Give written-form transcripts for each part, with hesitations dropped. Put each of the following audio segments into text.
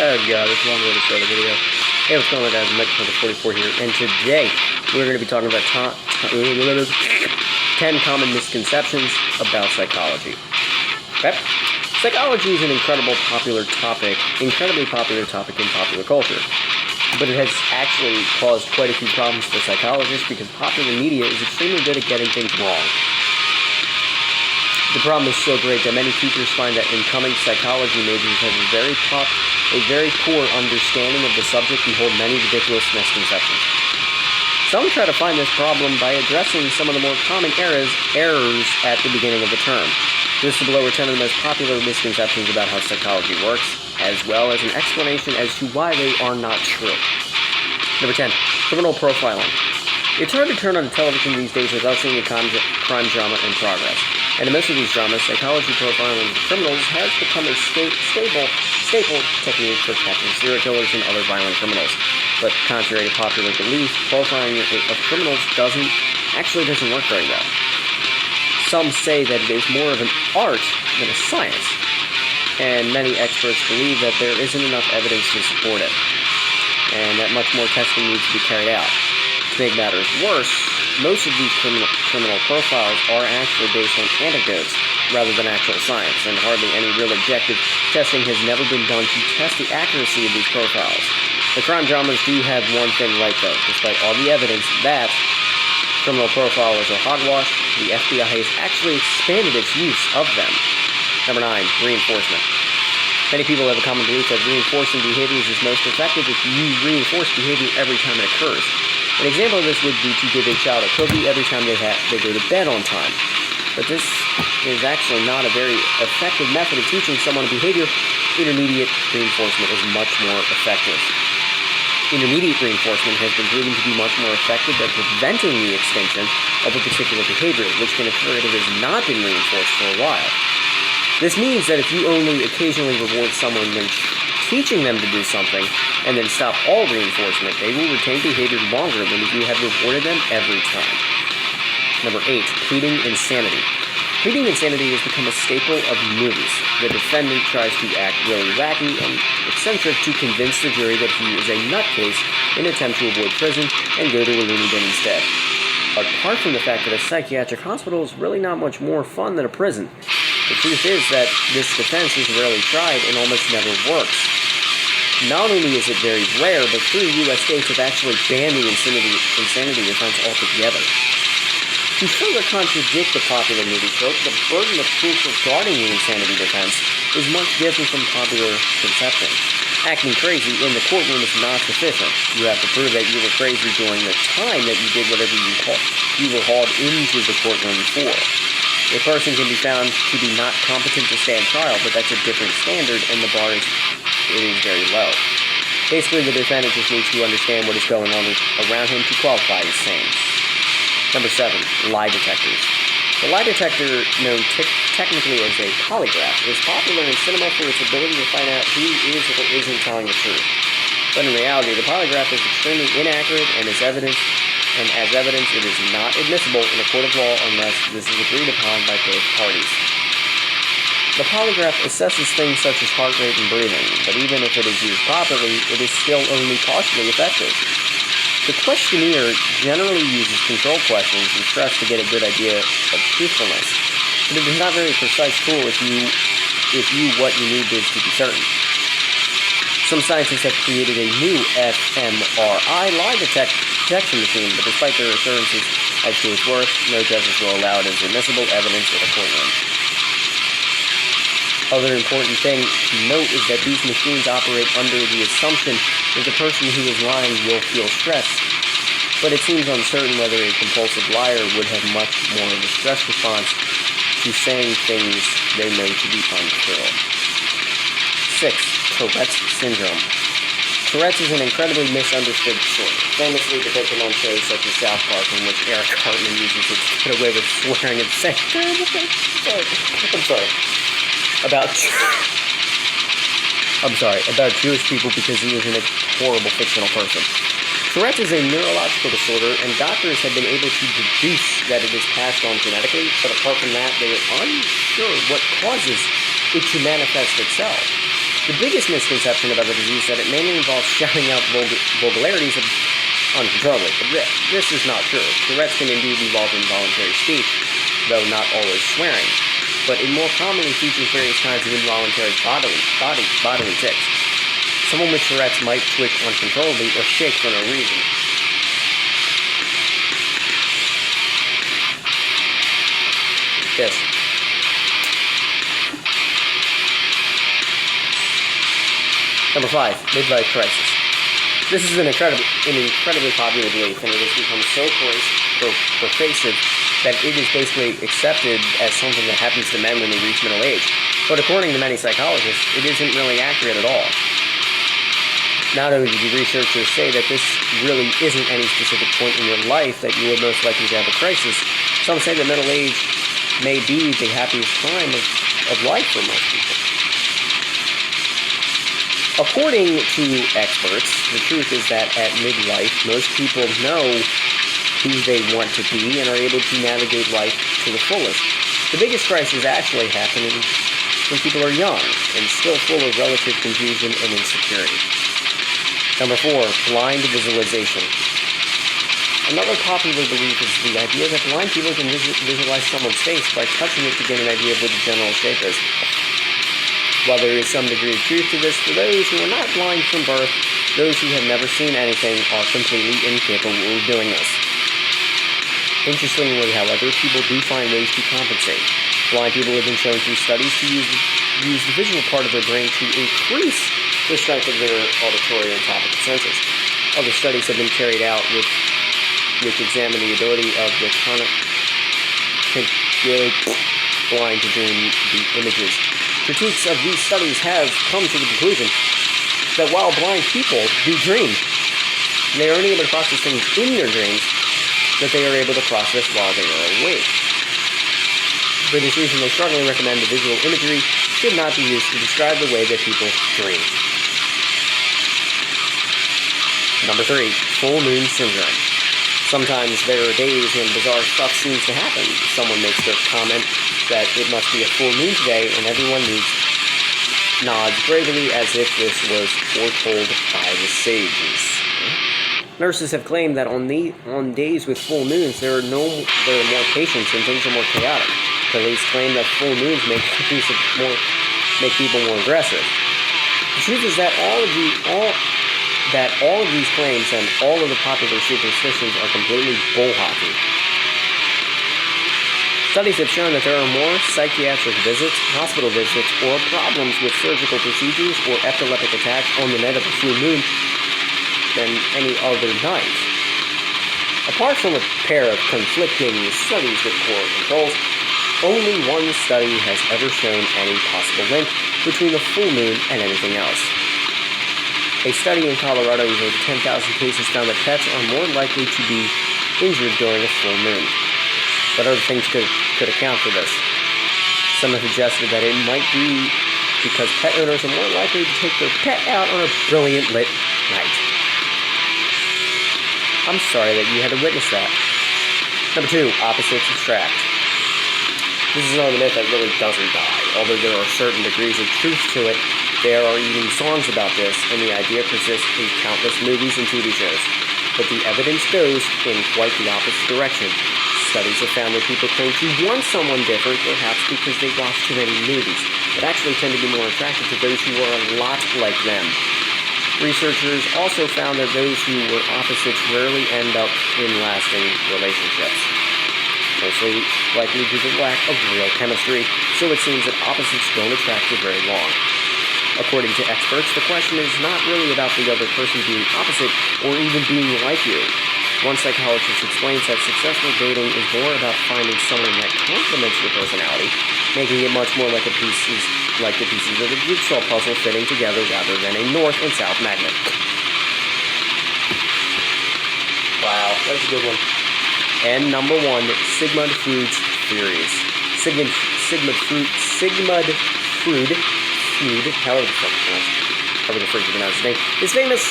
Oh god, it's a long way to start a video. Hey, what's going on, guys? Mike44 here, and today we're going to be talking about 10 common misconceptions about psychology. Okay? Psychology is an incredibly popular topic in popular culture, but it has actually caused quite a few problems for psychologists because popular media is extremely good at getting things wrong. The problem is so great that many teachers find that incoming psychology majors have a very poor understanding of the subject and hold many ridiculous misconceptions. Some try to find this problem by addressing some of the more common errors at the beginning of the term. This is below are 10 of the most popular misconceptions about how psychology works, as well as an explanation as to why they are not true. Number 10. Criminal profiling. It's hard to turn on television these days without seeing a crime drama in progress. And in most of these dramas, psychology profiling of criminals has become a staple technique for catching serial killers and other violent criminals. But contrary to popular belief, profiling of criminals doesn't work very well. Some say that it is more of an art than a science, and many experts believe that there isn't enough evidence to support it, and that much more testing needs to be carried out. To make matters worse, most of these criminal profiles are actually based on anecdotes rather than actual science, and hardly any real objective testing has never been done to test the accuracy of these profiles. The crime dramas do have one thing right, though. Despite all the evidence that criminal profilers are hogwash, the FBI has actually expanded its use of them. Number 9. Reinforcement. Many people have a common belief that reinforcing behaviors is most effective if you reinforce behavior every time it occurs. An example of this would be to give a child a cookie every time they go to bed on time. But this is actually not a very effective method of teaching someone a behavior. Intermediate reinforcement is much more effective. Intermediate reinforcement has been proven to be much more effective at preventing the extinction of a particular behavior, which can occur if it has not been reinforced for a while. This means that if you only occasionally reward someone when teaching them to do something, and then stop all reinforcement, they will retain behavior longer than if you had rewarded them every time. Number 8. Pleading insanity. Pleading insanity has become a staple of movies. The defendant tries to act really wacky and eccentric to convince the jury that he is a nutcase in an attempt to avoid prison and go to a loony bin instead. Apart from the fact that a psychiatric hospital is really not much more fun than a prison, the truth is that this defense is rarely tried and almost never works. Not only is it very rare, but 3 U.S. states have actually banned the insanity defense altogether. To further contradict the popular movie trope, the burden of proof regarding the insanity defense is much different from popular conception. Acting crazy in the courtroom is not sufficient. You have to prove that you were crazy during the time that you did whatever you were hauled into the courtroom for. A person can be found to be not competent to stand trial, but that's a different standard, and the bar is very low. Basically, the defendant just needs to understand what is going on around him to qualify as sane. Number 7. Lie detectors. The lie detector, known technically as a polygraph, is popular in cinema for its ability to find out who is or isn't telling the truth. But in reality, the polygraph is extremely inaccurate, and as evidence, it is not admissible in a court of law unless this is agreed upon by both parties. The polygraph assesses things such as heart rate and breathing, but even if it is used properly, it is still only partially effective. The questionnaire generally uses control questions and stress to get a good idea of truthfulness, but it is not a very precise tool if what you need is to be certain. Some scientists have created a new fMRI lie detection machine, but despite their assurances as to its worth, no judges will allow it as admissible evidence in a courtroom. Other important thing to note is that these machines operate under the assumption that the person who is lying will feel stress, but it seems uncertain whether a compulsive liar would have much more of a stress response to saying things they know to be untrue. 6. Tourette's syndrome. Tourette's is an incredibly misunderstood disorder, famously depicted on shows such as South Park, in which Eric Cartman uses it to get away with swearing and saying terrible things. About Jewish people because he was a horrible fictional person. Tourette's is a neurological disorder, and doctors have been able to deduce that it is passed on genetically, but apart from that, they are unsure what causes it to manifest itself. The biggest misconception about the disease is that it mainly involves shouting out vulgarities uncontrollably, but this is not true. Tourette's can indeed involve involuntary speech, though not always swearing, but it more commonly features various kinds of involuntary bodily tics. Someone with Tourette's might twitch uncontrollably or shake for no reason. Yes. Number 5, midlife crisis. This is an incredibly popular belief, and it has become so pervasive that it is basically accepted as something that happens to men when they reach middle age. But according to many psychologists, it isn't really accurate at all. Not only do researchers say that this really isn't any specific point in your life that you are most likely to have a crisis, some say that middle age may be the happiest time of life for most people. According to experts, the truth is that at midlife, most people know who they want to be and are able to navigate life to the fullest. The biggest crisis actually happening when people are young and still full of relative confusion and insecurity. Number 4, blind visualization. Another popular belief is the idea that blind people can visualize someone's face by touching it to get an idea of what the general shape is. While there is some degree of truth to this, for those who are not blind from birth, those who have never seen anything are completely incapable of doing this. Interestingly, however, people do find ways to compensate. Blind people have been shown through studies to use the visual part of their brain to increase the strength of their auditory and topical senses. Other studies have been carried out which examine the ability of the blind to dream the images. Critiques of these studies have come to the conclusion that while blind people do dream, they are unable to process things in their dreams that they are able to process while they are awake. For this reason, they strongly recommend the visual imagery should not be used to describe the way that people dream. Number 3, full moon syndrome. Sometimes there are days when bizarre stuff seems to happen. Someone makes their comment that it must be a full moon today, and everyone nods gravely as if this was foretold by the sages. Nurses have claimed that on days with full moons, there are more patients and things are more chaotic. Police claim that full moons make people more aggressive. The truth is that all of these claims and all of the popular superstitions are completely bullhockey. Studies have shown that there are more psychiatric visits, hospital visits, or problems with surgical procedures or epileptic attacks on the night of a full moon than any other night. Apart from a pair of conflicting studies with core controls, only one study has ever shown any possible link between the full moon and anything else. A study in Colorado with over 10,000 cases found that pets are more likely to be injured during a full moon. But other things could account for this. Some have suggested that it might be because pet owners are more likely to take their pet out on a brilliant lit night. I'm sorry that you had to witness that. Number 2, opposites attract. This is another myth that really doesn't die. Although there are certain degrees of truth to it, there are even songs about this, and the idea persists in countless movies and TV shows. But the evidence goes in quite the opposite direction. Studies have found that people claim to want someone different, perhaps because they watch too many movies, but actually tend to be more attracted to those who are a lot like them. Researchers also found that those who were opposites rarely end up in lasting relationships, mostly likely due to the lack of real chemistry, so it seems that opposites don't attract for very long. According to experts, the question is not really about the other person being opposite or even being like you. One psychologist explains that successful dating is more about finding someone that complements your personality, making it much more like the pieces of a jigsaw puzzle fitting together rather than a north and south magnet. Wow, that's a good one. And number 1, Sigmund Freud's theories. Sigmund Freud, however the freak you pronounce his name, is famous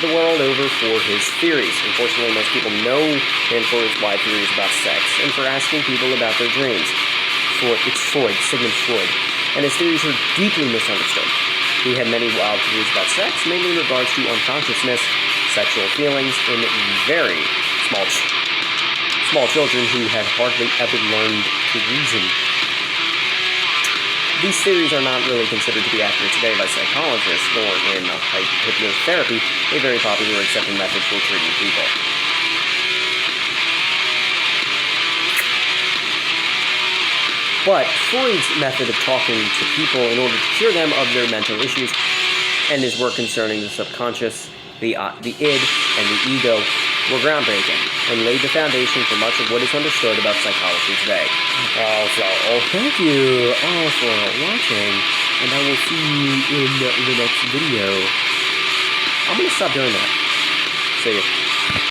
the world over for his theories. Unfortunately, most people know him for his wide theories about sex and for asking people about their dreams. It's Freud, Sigmund Freud, and his theories are deeply misunderstood. He had many wild theories about sex, mainly in regards to unconsciousness, sexual feelings in very small children who had hardly ever learned to reason. These theories are not really considered to be accurate today by psychologists, nor in hypnotherapy, a very popular accepted method for treating people. But Freud's method of talking to people in order to cure them of their mental issues and his work concerning the subconscious, the id, and the ego were groundbreaking and laid the foundation for much of what is understood about psychology today. Thank you all for watching, and I will see you in the next video. I'm going to stop doing that. See you.